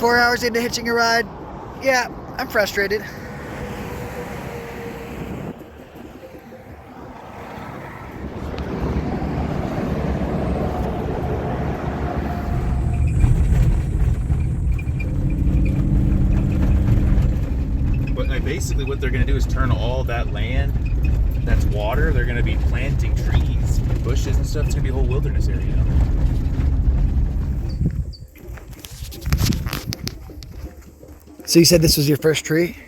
4 hours into hitching a ride. Yeah, I'm frustrated. But basically what they're going to do is turn all that land that's water, they're going to be planting trees and bushes and stuff. It's going to be a whole wilderness area down there. So you said this was your first tree?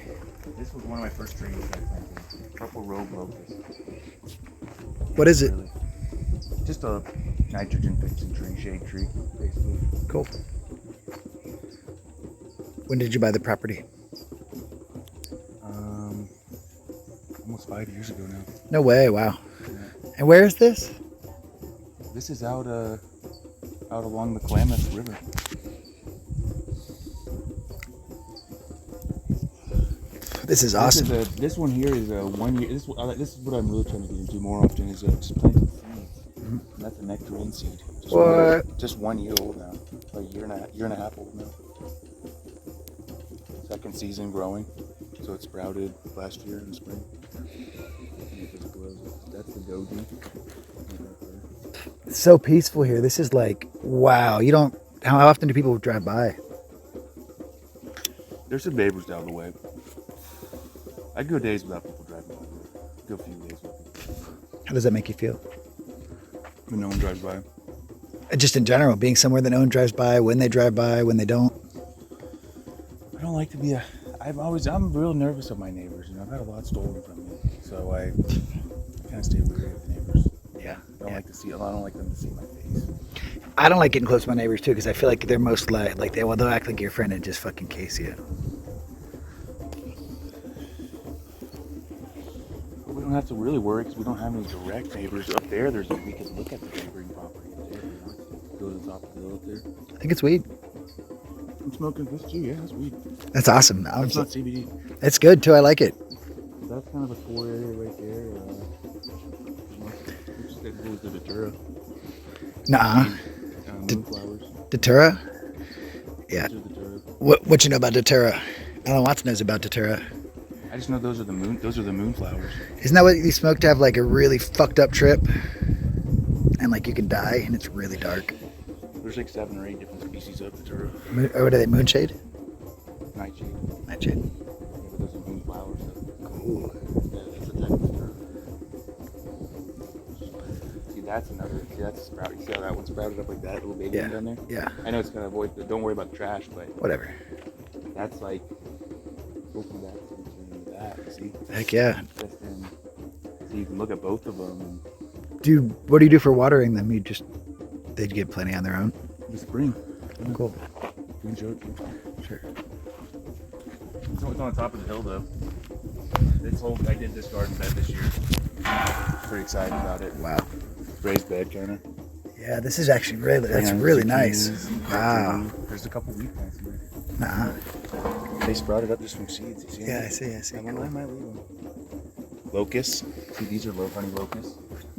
This was one of my first trees I planted. Purple robe locust. What is it? Really. Just a nitrogen fixing tree, shade tree, basically. Cool. When did you buy the property? Almost 5 years ago now. No way, wow. Yeah. And where is this? This is out along the Klamath River. This is awesome. This one here is a 1 year. This is what I'm really trying to get into more often is just planting seeds. Mm-hmm. That's a nectarine seed. Just 1 year old now. A year and a half old now. Second season growing. So it sprouted last year in the spring. That's the goji. It's so peaceful here. This is like, wow. How often do people drive by? There's some neighbors down the way. I go days without people driving by. Go a few days without people. How does that make you feel? When no one drives by. Just in general, being somewhere that no one drives by, when they drive by, when they don't. I don't like to be I'm real nervous of my neighbors, and I've had a lot stolen from me. So I kind of stay weary of the neighbors. Yeah. I don't like them to see my face. I don't like getting close to my neighbors too, because I feel like they're most they'll act like your friend and just fucking case you. We don't have to really worry because we don't have any direct neighbors up there. We can look at the neighboring property up there. Go to the top of the hill up there. I think it's weed. I'm smoking this too. Yeah, that's weed. That's awesome. That's not CBD. It's good too. I like it. That's kind of a core area right there. What was the Datura? Nuh-uh. Moonflowers. Datura? Yeah. Datura. What you know about Datura? Alan Watts knows about Datura. I just know those are the moonflowers. Isn't that what you smoke to have like a really fucked up trip? And like you can die and it's really dark. There's like 7 or 8 different species of Datura. What are they? Moonshade? Nightshade. Nightshade. Yeah, but those are moonflowers. Cool. Yeah, that's a type of Datura. See, that's another. See, that's a sprout. You see how that one sprouted up like that little baby one down there? Yeah. I know it's gonna avoid. Don't worry about the trash, but Whatever. that's like go from that to that. See? Heck yeah. Just in, so you can look at both of them. And What do you do for watering them? They'd get plenty on their own. in the spring. Yeah. Cool. You can show it to you. Sure. It's on the top of the hill though. I did this garden bed this year. Pretty excited about it. Wow. Raised bed kinda. Yeah, this is actually that's really nice. Wow. There's a couple wheat plants in there. Nah. They sprouted up just from seeds. You see Yeah, them? I see. I might leave them. Locusts. See, these are honey locust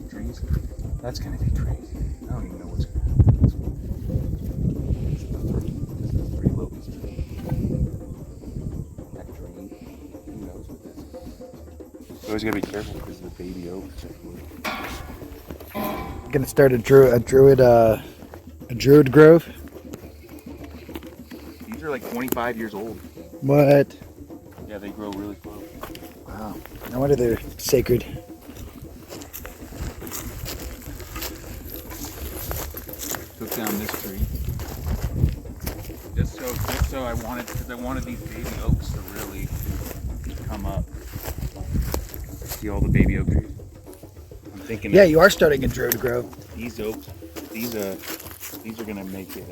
trees. That's gonna be crazy. I don't even know what's gonna happen. This is 3 locust trees. Nectarine. Who knows what this is? You always gotta be careful because of the baby oaks. Gonna start a druid grove. These are like 25 years old. What? Yeah, they grow really slow. Wow. No wonder they're sacred. Took down this tree. Just so I wanted these baby oaks to really come up. See all the baby oak trees? I'm thinking. Yeah, you are starting a druid grove. These oaks, these are gonna make it.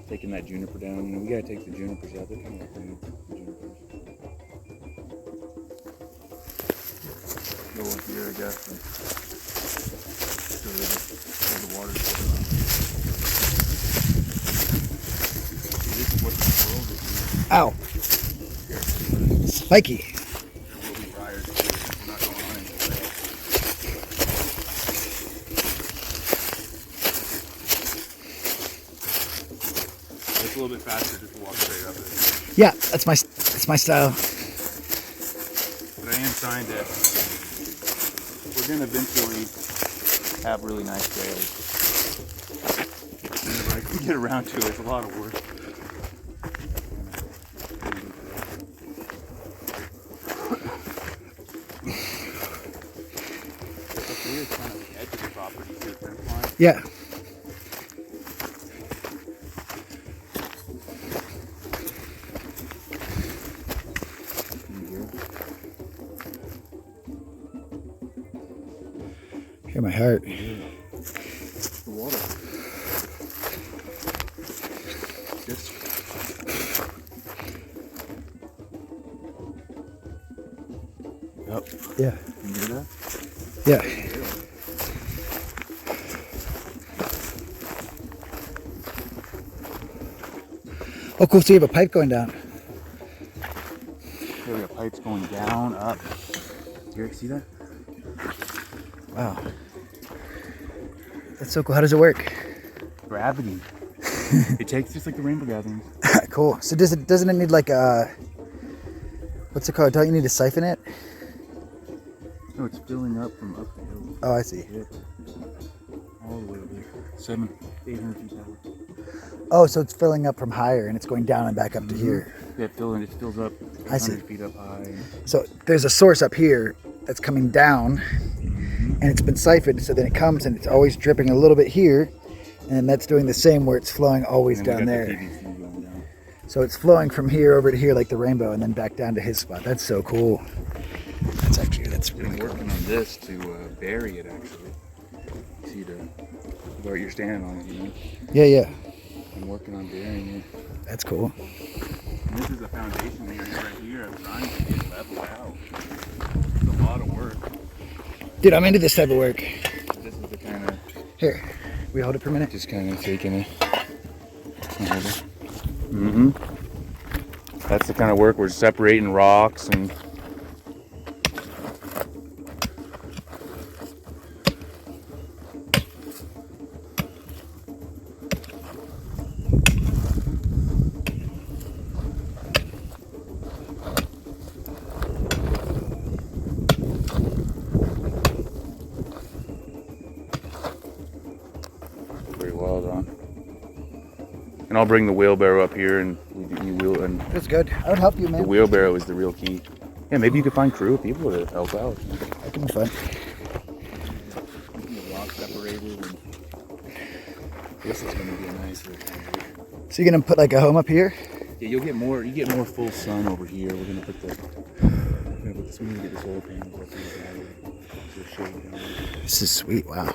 Taking that juniper down. We gotta take the junipers out. They're kind of like new junipers. Go up here, I guess. And so the water. This is what the world is. Ow. Spiky. We'll be riders. We're not going on anywhere. a little bit faster just to walk straight up it. Yeah, that's my style. But I am trying to. We're gonna eventually have really nice trails. Whenever I can get around to it, it's a lot of work. Here is kind of the edge of the property to the fence line. Yeah. Hear my heart. The water. This. Yep. Yeah. Can you hear that? Yeah. Oh, cool. So you have a pipe going down. There we go. Pipes going down, up. Here, see that? Wow. That's so cool. How does it work? Gravity. It takes just like the rainbow gatherings. Cool. So doesn't it need like a, what's it called? Don't you need to siphon it? No, it's filling up from up the hill. Oh, I see. All the way over there. 800 feet that way. Oh, so it's filling up from higher and it's going down and back up to here. Yeah, it fills up I see. 100 feet up high. So there's a source up here that's coming down and it's been siphoned. So then it comes and it's always dripping a little bit here. And that's doing the same where it's flowing always And then down we got there. the PVC going down. So it's flowing from here over to here like the rainbow and then back down to his spot. That's so cool. That's really I'm cool. working on this to bury it actually. See where you're standing on it, you know? Yeah. I'm working on burying it. That's cool. And this is a foundation area right here. I'm trying to get leveled out. It's a lot of work. Dude, I'm into this type of work. This is the kind of Here, we hold it for a minute. just kind of taking it. Mm-hmm. That's the kind of work we're separating rocks and very well done. And I'll bring the wheelbarrow up here and you wheel and That's good. I would help you, the man. wheelbarrow is the real key. Yeah, maybe you could find crew of people to help out. That can be fun. The rock separated and this is gonna be a nice little thing. So you're gonna put like a home up here? Yeah, you get more full sun over here. We're gonna put this, we need to get the solar panels up here. So shade down. This is sweet. Wow.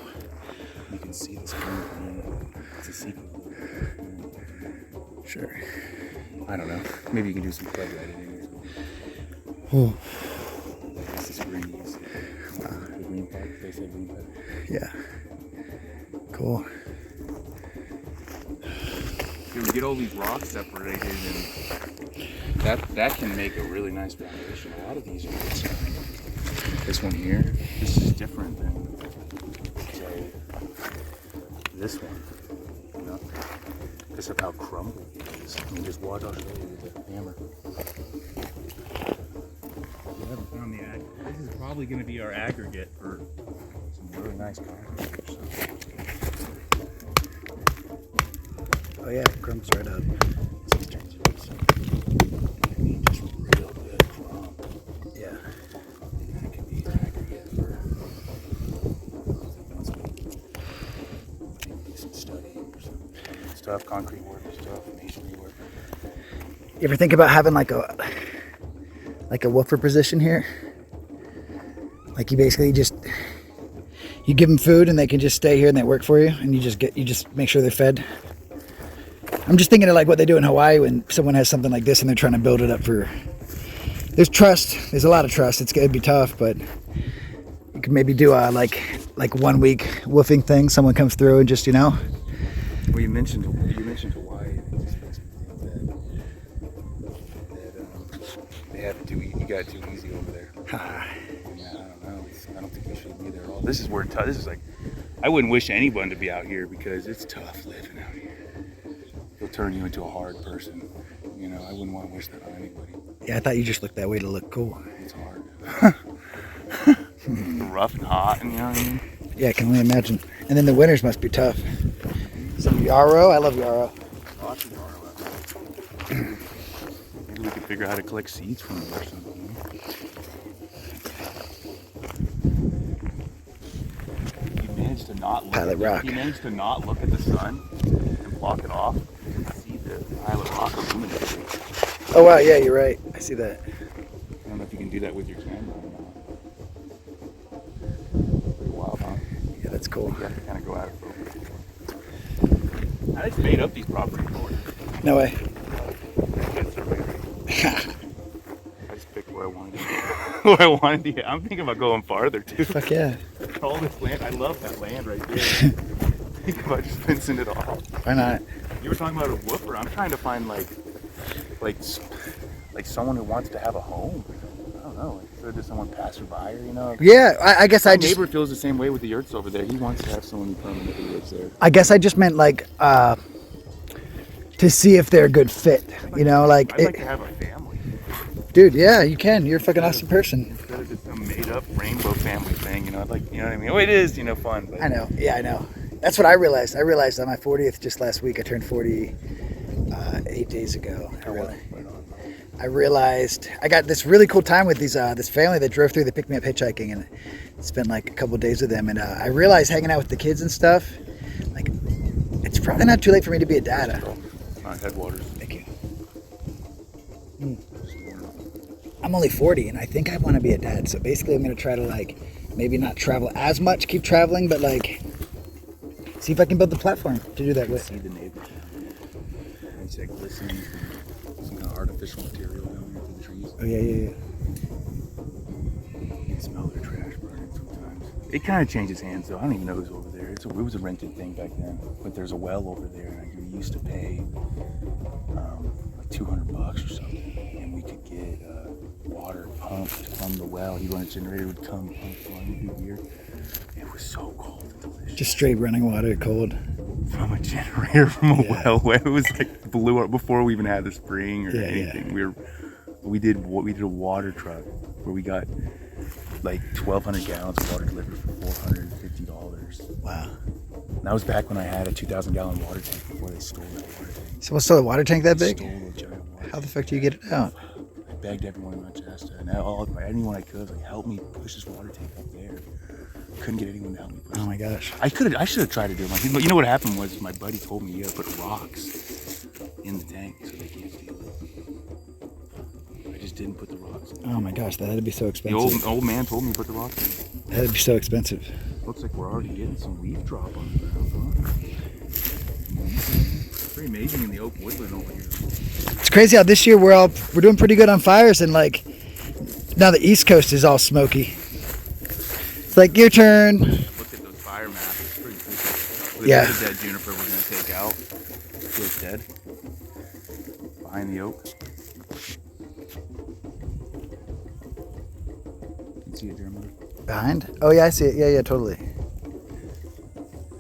You can see this coming. It's a secret. Sure. I don't know. Maybe you can do some clever editing or something. Oh. This is greens. Wow. The green part. They say green part. Yeah. Cool. You get all these rocks separated, and that can make a really nice foundation. A lot of these are just, this one here. This is different than say this one. You know, because of how crumbly it is. I mean, just watch. I'll show you with the hammer. We haven't found the aggregate. This is probably going to be our aggregate for some really nice concrete. So. Oh yeah, it crumbs right up. I mean, just real good crumb. Yeah. That could be an aggregate for some studying or something. Stuff, concrete work, stuff, masonry work. You ever think about having like a woofer position here? Like you basically you give them food and they can just stay here and they work for you and you just make sure they're fed. I'm just thinking of like what they do in Hawaii when someone has something like this and they're trying to build it up for. There's trust. There's a lot of trust. It's gonna be tough, but you could maybe do a like 1 week woofing thing. Someone comes through and just Well, you mentioned Hawaii, and it just makes me think that they have it too. You got it too easy over there. Yeah, I don't know. I don't think we should be there at all. This is where this is like. I wouldn't wish anyone to be out here because it's tough living out here. It'll turn you into a hard person. You know, I wouldn't want to wish that on anybody. Yeah, I thought you just looked that way to look cool. It's hard. Rough and hot, and you know what I mean? Yeah, I can only imagine. And then the winters must be tough. Some yarrow. I love yarrow. Lots of yarrow out there. Maybe we could figure out how to collect seeds from them or something. You managed to not look Pilot rock. You managed to not look at the sun and block it off. You can see the pilot rock illuminating. Oh wow, yeah, you're right. I see that. I don't know if you can do that with your camera or not. Pretty wild, huh? Yeah, that's cool. You have to kind of go out of focus. I just made up these property boards. No way. I just picked where I wanted to where I wanted to get. I'm thinking about going farther too. Fuck yeah. All this land, I love that land right there. Think about just fencing it off. Why not? You were talking about a woofer. I'm trying to find like someone who wants to have a home. I don't know. Like, just someone passerby, or you know. Yeah, I guess My I just. neighbor feels the same way with the yurts over there. He wants to have someone who permanently lives there. I guess I just meant like to see if they're a good fit. You know, like. I'd like to have a family. Dude, yeah, you can. You're a fucking awesome person. Instead of just some made-up rainbow family thing, you know. I'd like, you know what I mean? Oh, it is, you know, fun. But I know. Yeah, I know. That's what I realized. I realized on my 40th just last week. I turned 40 8 days ago. I realized I got this really cool time with these this family that drove through. They picked me up hitchhiking and spent like a couple of days with them. And I realized hanging out with the kids and stuff, like it's probably not too late for me to be a dad. Headwaters. Thank you. I'm only 40 and I think I want to be a dad. So basically I'm going to try to like maybe not travel as much, keep traveling, but like see if I can build the platform to do that with. See the neighbors down there. And it's like glistening from some kind of artificial material down there through the trees. Oh yeah. You can smell their trash burning sometimes. It kind of changes hands though. I don't even know who's over there. It was a rented thing back then. But there's a well over there. You used to pay like $200 or something. And we could get water pumped from the well. You want a generator would come pump from here. It was so cold and delicious. Just straight running water, cold. From a generator from a well where it was like blew up before we even had the spring or anything. Yeah. We did a water truck where we got like 1,200 gallons of water delivered for $450. Wow. And that was back when I had a 2,000-gallon water tank before they stole that water tank. So what's the water tank that They big? stole the giant water How the tank. fuck do you get it out? I begged everyone in Shasta and anyone I could, like, help me push this water tank up there. Couldn't get anyone to help me push it. Oh my gosh. I should have tried to do it. You know what happened was my buddy told me you gotta put rocks in the tank so they can't steal it. I just didn't put the rocks in. Oh my gosh, that had to be so The expensive. old man told me to put the rocks in. That had to be so expensive. Looks like we're already getting some leaf drop on the ground, huh? It's pretty amazing in the oak woodland over here. It's crazy how this year we're doing pretty good on fires and like now the East Coast is all smoky. It's like your turn. Look at those fire maps. It's pretty cool. Yeah. There's a dead juniper we're gonna take out. See it's dead. Behind the oak. You can see it, Jeremiah. Behind? Oh yeah, I see it. Yeah, totally.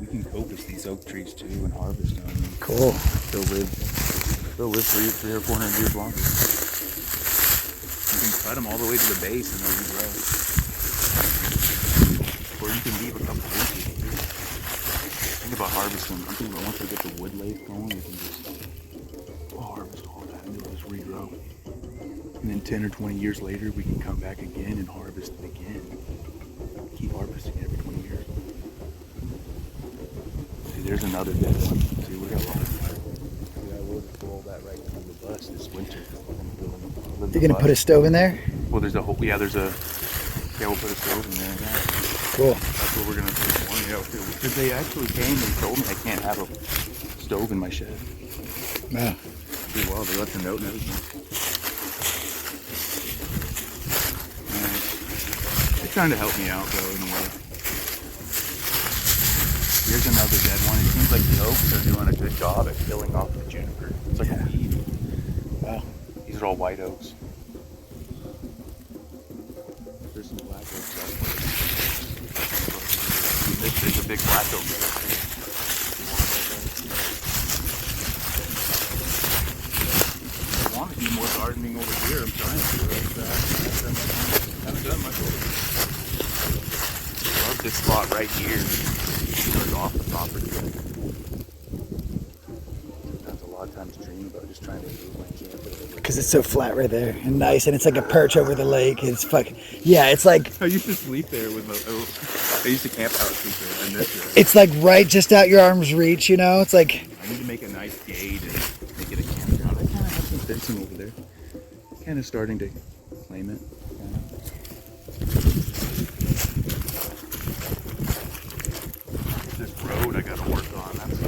We can coppice these oak trees too and harvest them. Cool. They'll live 300 or 400 years longer. You can cut them all the way to the base and they'll regrow. Or you can leave a couple of inches. Think about harvesting. I'm thinking about once we get the wood lathe going, we can just harvest all that and it'll just regrow. And then 10 or 20 years later, we can come back again and harvest it again. Keep harvesting every 20 years. See, there's another dead one. See, we got a lot of fire. Yeah, we'll roll that right through the bus this winter. You're gonna put a stove in there? Well, there's a whole, we'll put a stove in there. Yeah. Cool. That's what we're gonna do. Because they actually came and told me I can't have a stove in my shed. Wow. Pretty well, they left a note and everything. They're trying to help me out though in a way. Here's another dead one. It seems like the oaks are doing a good job at killing off the juniper. It's like a weed. Wow. These are all white oaks. There's some black oaks out there. There's a big black oak there. spot right here. It goes off the property. That's a lot of times dream about just trying to move my camper. Because it's so flat right there and nice, and it's like a perch over the lake. It's fucking, yeah, it's like, I used to sleep there with I used to camp out sleep there. I miss it. it's like right just out your arm's reach, you know? It's like, I need to make a nice gate and make it a campground. I kind of have some fencing over there. Kind of starting to claim it. This road I gotta work on. That's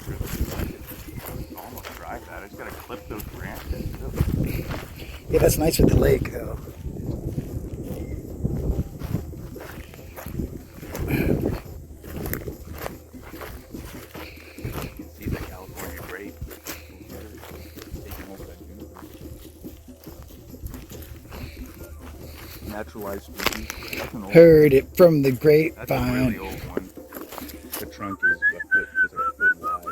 really exciting. I can almost drive that. I just gotta clip those branches. yeah, that's nice with the lake, though. See the California grape. Naturalized species. That's an old Heard it from the That's a grapevine. really old one. The trunk is a foot wide.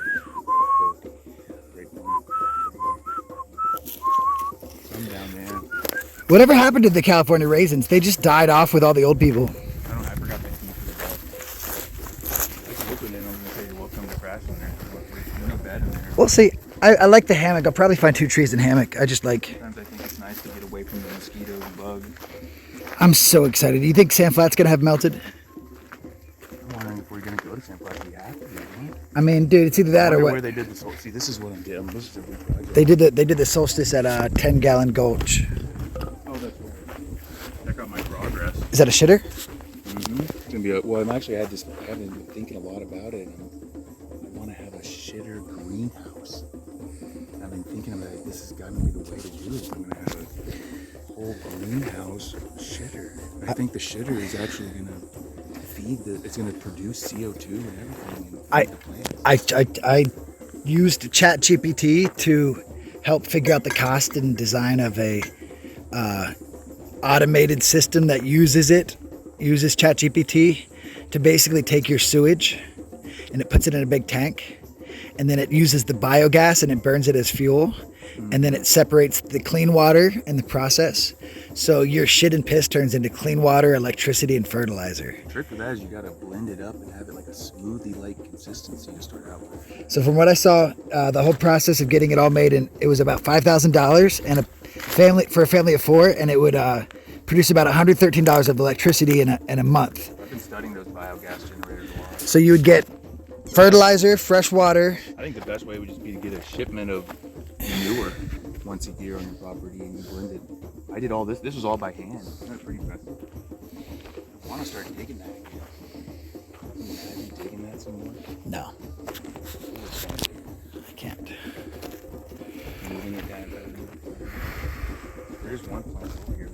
Great one. Some down there. Whatever happened to the California raisins? They just died off with all the old people. I forgot they came to the bed. I can open it and I'm going to say you're welcome to crash in there. There's no bed in there. Well, see, I like the hammock. I'll probably find 2 trees in hammock. I just like, Sometimes I think it's nice to get away from the mosquitoes and bugs. I'm so excited. Do you think Sand Flat's gonna have melted? I'm wondering if we're going to go to San Francisco. We have to, right? I mean, dude, it's either that or Where what. they did the see, this is what I'm doing. This is a big project. They did the solstice at a 10-gallon gulch. Oh, that's right. Check out my progress. Is that a shitter? Mm-hmm. It's gonna be well. I've been thinking a lot about it. I want to have a shitter greenhouse. And I've been thinking about it. This is gonna be the way to do it. I'm gonna have a whole greenhouse shitter. I think the shitter is actually gonna feed it's gonna produce CO2 and everything. And feed the plants. I used ChatGPT to help figure out the cost and design of a automated system that uses ChatGPT to basically take your sewage and it puts it in a big tank, and then it uses the biogas and it burns it as fuel, and then it separates the clean water in the process. So your shit and piss turns into clean water, electricity, and fertilizer. The trick for that is you gotta blend it up and have it like a smoothie-like consistency to start out with. So from what I saw, the whole process of getting it all made, and it was about $5,000 and a family of 4, and it would produce about $113 of electricity in a month. I've been studying those biogas generators a lot. So you would get fertilizer, fresh water. I think the best way would just be to get a shipment of manure once a year on your property and you blend it. I did all this. This was all by hand. Isn't that pretty impressive? I want to start digging that again. Can you imagine digging that some more? No, I can't. Moving it down. There's one plant over here.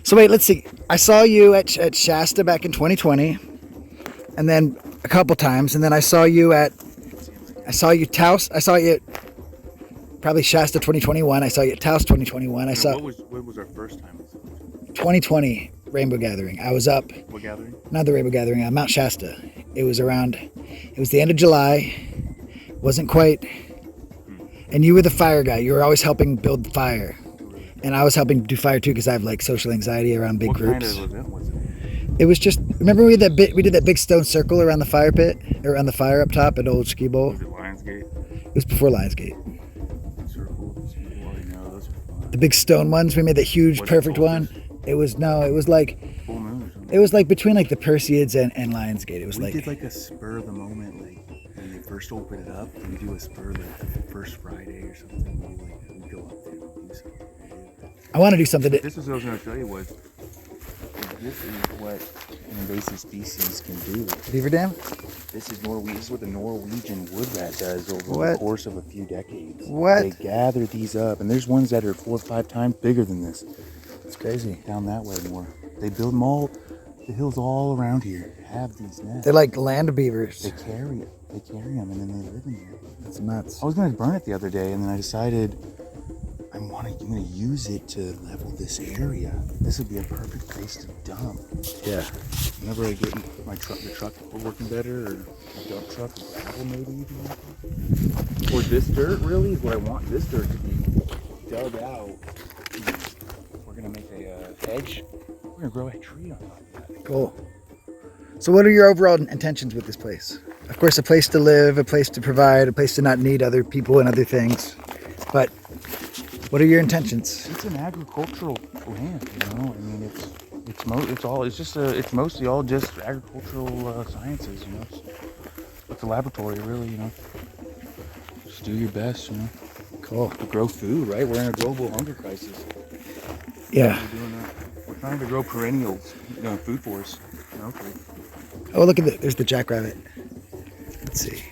So wait, let's see. I saw you at Shasta back in 2020, and then a couple times, and then I saw you Taos. I saw you at probably Shasta 2021. I saw you at Taos 2021. What was our first time? 2020 Rainbow Gathering. I was up. What gathering? Not the Rainbow Gathering. Mount Shasta. It was the end of July. Wasn't quite. And you were the fire guy. You were always helping build the fire. And I was helping do fire too because I have like social anxiety around big groups. What kind of event was it? It was just, remember we did that big stone circle around the fire pit, around the fire up top at Old Ski Bowl? Was it Lionsgate? It was before Lionsgate. Circle, those are fun. The big stone ones, we made that huge Was perfect it one. It was like full moon or something? it was like between like the Perseids and Lionsgate. It was We did like a spur of the moment, like when they first opened it up, we do a spur like the first Friday or something. We go up there and do something. I want to do something. This is what I was going to show you was this is what an invasive species can do. Beaver Dam? This is what the Norwegian wood rat does over What? the course of a few decades. What? They gather these up, and there's ones that are 4 or 5 times bigger than this. It's crazy. Down that way more. They build them all. The hills all around here have these nests. They're like land beavers. They carry them, and then they live in here. That's nuts. I was going to burn it the other day, and then I decided I'm going to use it to level this area. This would be a perfect place to dump. Yeah. Whenever I get the truck working better, or a dump truck, or gravel maybe even. Or this dirt really is what I want this dirt to be dug out. We're going to make a hedge. We're going to grow a tree on top of that. Cool. So what are your overall intentions with this place? Of course, a place to live, a place to provide, a place to not need other people and other things. But what are your intentions? It's an agricultural land, you know. I mean, it's mostly all just agricultural sciences, you know. It's a laboratory, really, you know. Just do your best, you know. Cool. To grow food, right? We're in a global hunger crisis. Yeah. We're trying to grow perennials, you know, food for us. You know, Oh, look at that. There's the jackrabbit. Let's see.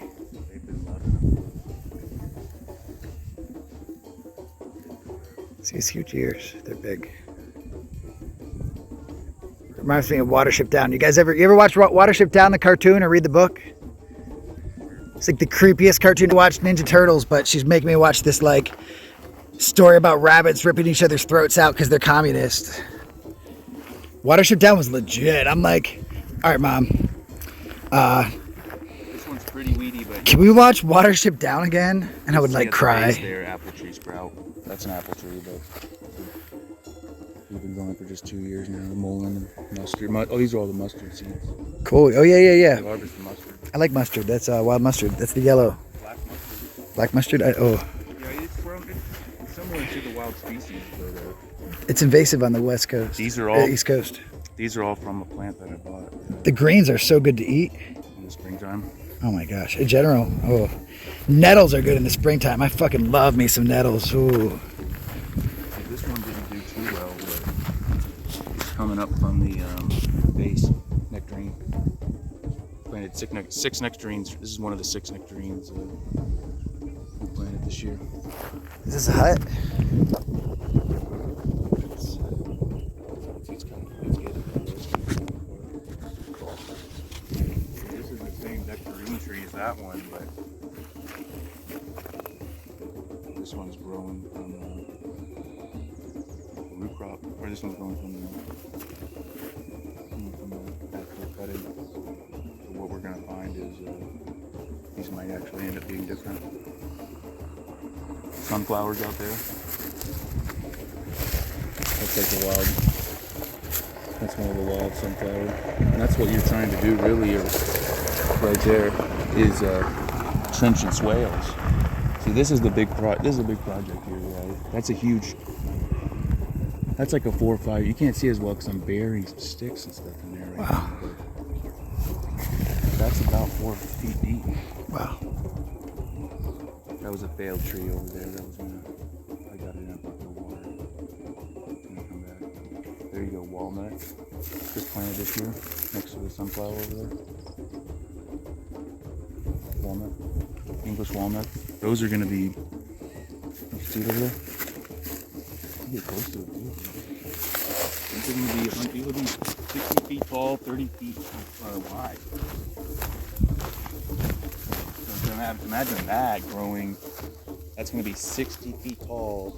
See his huge ears. They're big. Reminds me of Watership Down. You ever watch Watership Down, the cartoon, or read the book? It's like the creepiest cartoon to watch, Ninja Turtles, but she's making me watch this like story about rabbits ripping each other's throats out because they're communist. Watership Down was legit. I'm like, all right, Mom. this one's pretty weedy, but Can we watch Watership Down again? And I would like cry. There, apple tree sprout. That's an apple tree, but we've been growing for just 2 years now. Mullein and mustard. Oh, these are all the mustard seeds. Cool. Oh yeah. We harvest the mustard. I like mustard. That's wild mustard. That's the yellow. Black mustard. Black mustard. Yeah, it's similar to the wild species, but It's invasive on the west coast. These are all East Coast. These are all from a plant that I bought. The greens are so good to eat. In the springtime. Oh my gosh. In general, nettles are good in the springtime. I fucking love me some nettles. Ooh. This one didn't do too well, but it's coming up from the base nectarine. Planted six nectarines. This is one of the 6 nectarines we planted this year. Is this a hut? It's getting This is the same nectarine tree as that one, but this one's growing from a root crop, or this one's growing from the actual cutting. So what we're going to find is these might actually end up being different. Sunflowers out there. That's like a wild. That's one of the wild sunflowers, and that's what you're trying to do, really, or right there, is trench and swales. See, this is the big This is a big project here, right? That's a huge. That's like a 4 or 5. You can't see as well because I'm burying some sticks and stuff in there right now. But that's about 4 feet deep. Wow. That was a failed tree over there. I got it up with the water. It's gonna come back. There you go, walnut. Just planted this year next to the sunflower over there. Walnut, English walnut. Those are gonna be. You see it over there? You get close to it, dude. These are gonna be 60 feet tall, 30 feet wide. So imagine that growing. That's going to be 60 feet tall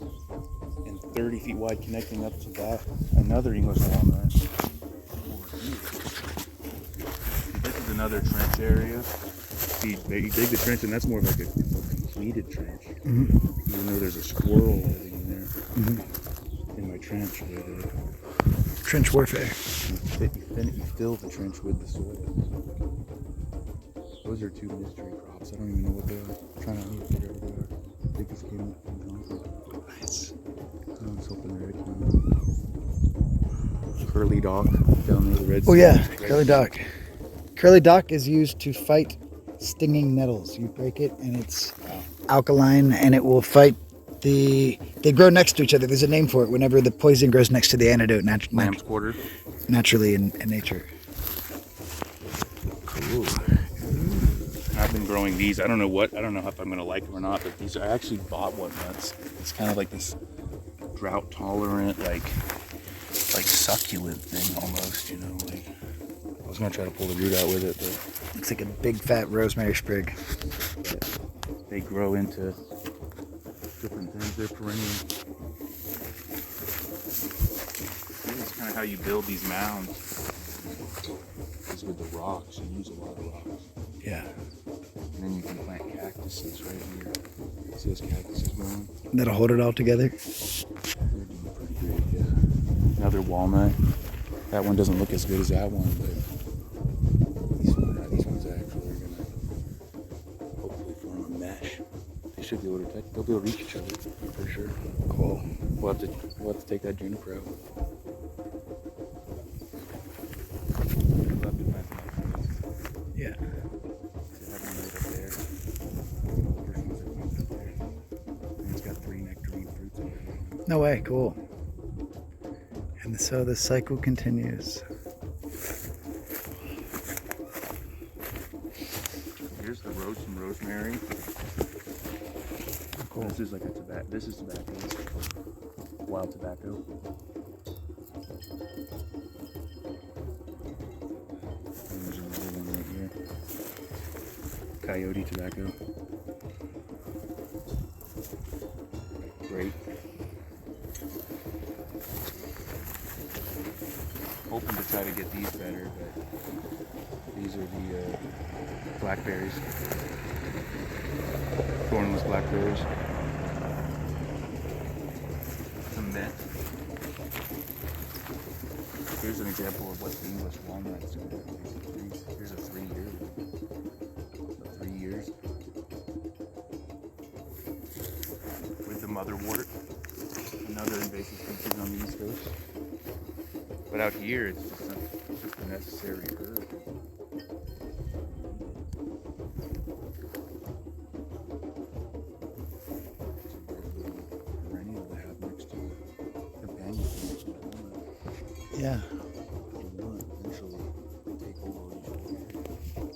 and 30 feet wide, connecting up to that another English walnut. This is another trench area. You dig the trench, and that's more of like a completed trench. Mm-hmm. Even though there's a squirrel living in there. Mm-hmm. In my trench. Trench warfare. You fill the trench with the soil. Those are 2 mystery crops. I don't even know what they are. I'm trying to figure out what they are. I think this came up from concrete. Nice. I was hoping they're curly dock down there, the red. Oh yeah, curly dock. Curly dock is used to fight stinging nettles. You break it and it's alkaline and it will fight they grow next to each other. There's a name for it whenever the poison grows next to the antidote Lamb's quarter. Naturally in nature. Cool. I've been growing these. I don't know if I'm going to like them or not, but these, I actually bought one once. It's kind of like this drought tolerant, like succulent thing almost, you know, like I was going to try to pull the root out with it, but It's like a big fat rosemary sprig. They grow into different things. They're perennial. This is kind of how you build these mounds. Is with the rocks. You use a lot of rocks. Yeah. And then you can plant cactuses right here. See those cactuses growing? That'll hold it all together. They're doing pretty good, yeah. Another walnut. That one doesn't look as good as that one, but these ones actually are gonna hopefully form a mesh. They should be able to they'll be able to reach each other for sure. Cool. We'll have to take that juniper out. We'll have to plant them up first. Yeah. So that one right up there. First one's that one up there. And it's got 3 nectarine fruits in it. No way. Cool. And so the cycle continues. Here's the rose and rosemary. Cool. This is like a tobacco. This is tobacco. Wild tobacco. And there's another one right here. Coyote tobacco. Great. Hoping to try to get these better, but these are the blackberries. Thornless blackberries. Some mint. Here's an example of what the English walnut's doing. Here's a 3-year one. So 3 years. With the motherwort. Another invasive species on the East Coast. But out here, it's just a necessary herb. Perennial to have next to a companion plant. Yeah. Will eventually take over each other.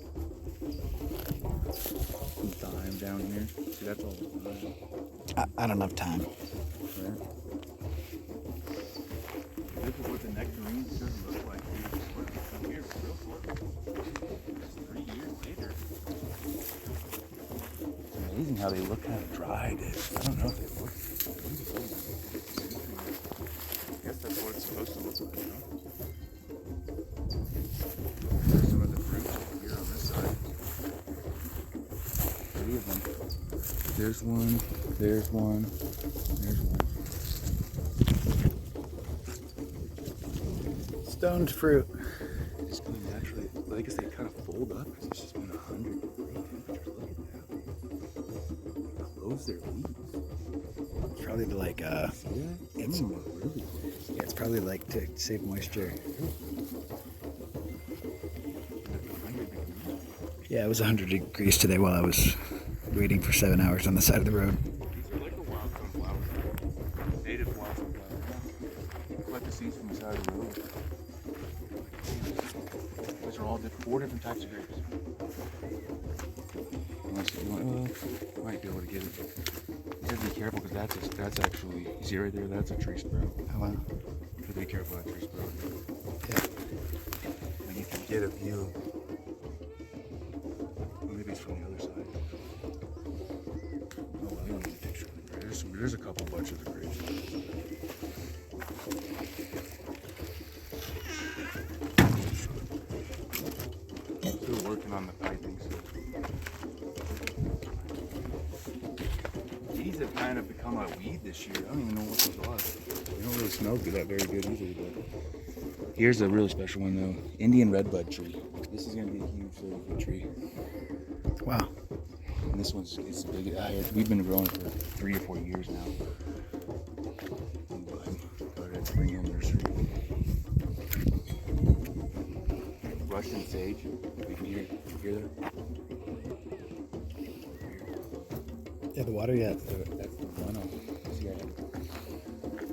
Some thyme down here. See, that's all thyme. I don't have time. Right? This is what the nectarines should look like here. Real short. 3 years later. It's amazing how they look kind of dried. I don't know if they look. I guess that's what it's supposed to look like, huh? There's some of the fruits over here on this side. 3 of them. There's one. There's one. There's one. Stoned fruit. It's just going to naturally, I guess they kind of fold up because it's just been 100 degree temperatures. Look at that. Close their leaves. It's probably to like See that? It's- Some are really close. yeah, it's probably like to save moisture. 100 degrees. Yeah, it was 100 degrees today while I was waiting for 7 hours on the side of the road. These are like a wild sunflower. Native wild sunflower. Collect the seeds from the side of the road. These are all 4 different types of grapes. Unless you want, might be able to get it. You have to be careful because that's actually, you see right there, that's a tree sprout. Oh, wow. You have to be careful of that tree sprout. Yeah. And you can get a view. Or maybe it's from the other side. Oh, well, I don't need a picture of the grapes. There's a couple bunches of grapes. Still working on the piping, so. These have kind of become a weed this year. I don't even know what those are. They don't really smell that very good either, but here's a really special one though. Indian redbud tree. This is gonna be a huge good tree. Wow. And this one's it's big. We've been growing it for 3 or 4 years now. And I'm got it at Spring Hill Nursery. Russian sage. We can hear that. Yeah, the water yet. That's the runoff. See, I have a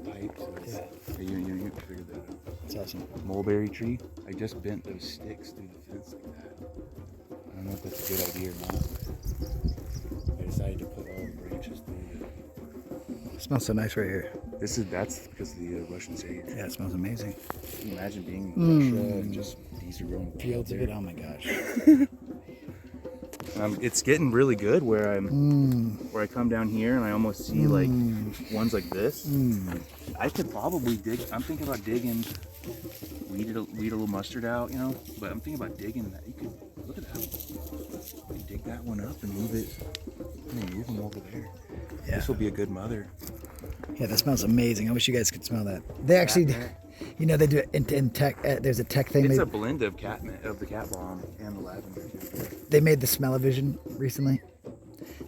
pipe. So it's, Yeah. You figured that out. It's awesome. Mulberry tree. I just bent those sticks through the fence like that. I don't know if that's a good idea or not. I decided to put all the branches through It smells so nice right here. That's because of the Russian sage. Yeah, it smells amazing. Can you imagine being in Russia and just bees are growing Fields of there? it. Oh my gosh. It's getting really good where I come down here and I almost see like ones like this. I could probably dig. I'm thinking about digging, weed a little mustard out, you know. But I'm thinking about digging that. You could look at that. You can dig that one up and move it. And move them over there. Yeah. This will be a good mother. Yeah, that smells amazing. I wish you guys could smell that. They actually, You know they do it in tech. There's a tech thing. It's a blend of the cat balm and the lavender too. They made the smell-o-vision recently.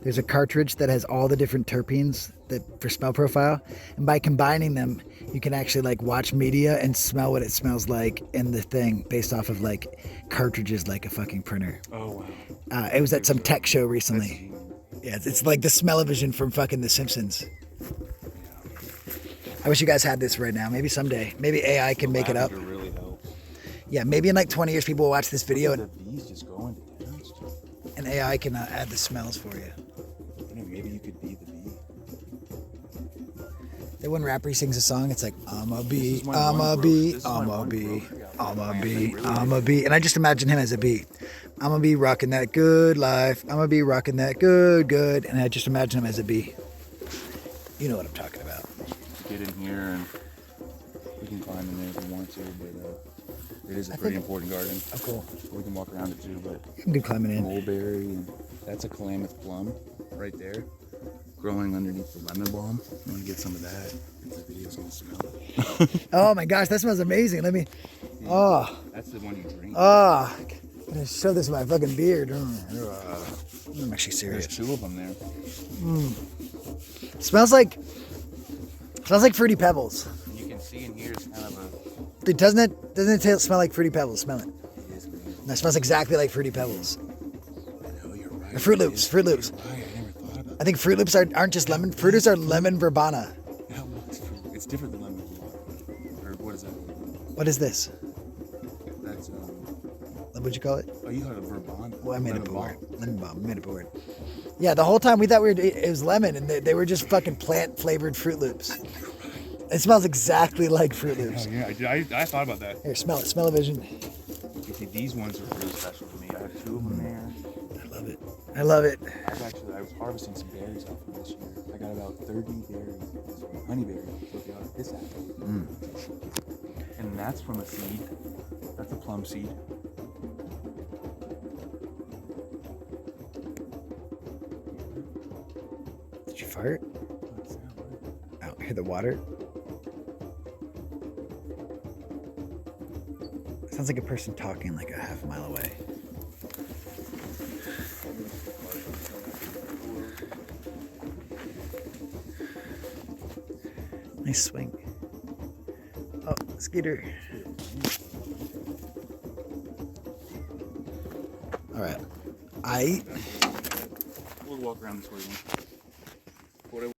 There's a cartridge that has all the different terpenes for smell profile, and by combining them, you can actually like watch media and smell what it smells like in the thing based off of like cartridges, like a fucking printer. Oh wow! It was at some tech show recently. Yeah, it's like the smell-o-vision from fucking The Simpsons. I wish you guys had this right now. Maybe someday. Maybe AI can make it up. Really helps. Yeah, maybe in like 20 years, people will watch this video The bees just going to town. and AI can add the smells for you. Maybe you could be the bee. That when rapper sings a song, it's like, I'm a bee, This is when I'm one a broke. bee, This is I'm when a one bee, broke. I'm a Yeah, bee, really I'm a bee. And I just imagine him as a bee. I'm gonna be rocking that good life. I'm gonna be rocking that good. And I just imagine him as a bee. You know what I'm talking about. Get in here and we can climb in there if we want to, but it is a pretty important garden. Oh, cool. We can walk around it too, but Good climbing in. mulberry, and that's a Klamath plum right there, growing underneath the lemon balm. I'm gonna get some of that. If the video's gonna smell. Oh my gosh, that smells amazing. Let me. Oh. That's the one you drink. Oh. I'm gonna shove this in my fucking beard. I'm actually serious. There's two of them there. Smells like Fruity Pebbles. You can see in here it's kind of a. Dude, doesn't it smell like Fruity Pebbles? Smell it. It is green. That smells exactly like Fruity Pebbles. I know you're right. Or Fruit Loops. Fruit Loops. You're right. I never thought about I think Fruit Loops aren't just lemon. Fruit Loops are lemon verbena. that. Looks true. It's different than lemon. Or what is that? What is this? That's What'd you call it? oh, you got a verbena. Well, I made Lemon a board. balm. Lemon bomb. I made a board. Yeah, the whole time we thought it was lemon, and they were just fucking plant flavored Fruit Loops. It smells exactly like Fruit Loops. Oh, yeah, I thought about that. Here, smell it. Smell-o-vision. You see, these ones are really special to me. I have two of them there. I love it. I love it. I was harvesting some berries off of this year. I got about 30 berries. Honeyberries. So they are this apple. And that's from a seed. That's a plum seed. Did you fart? Out here, the water. Sounds like a person talking like a half mile away. Nice swing. Oh, Skeeter. All right. We'll walk around this way.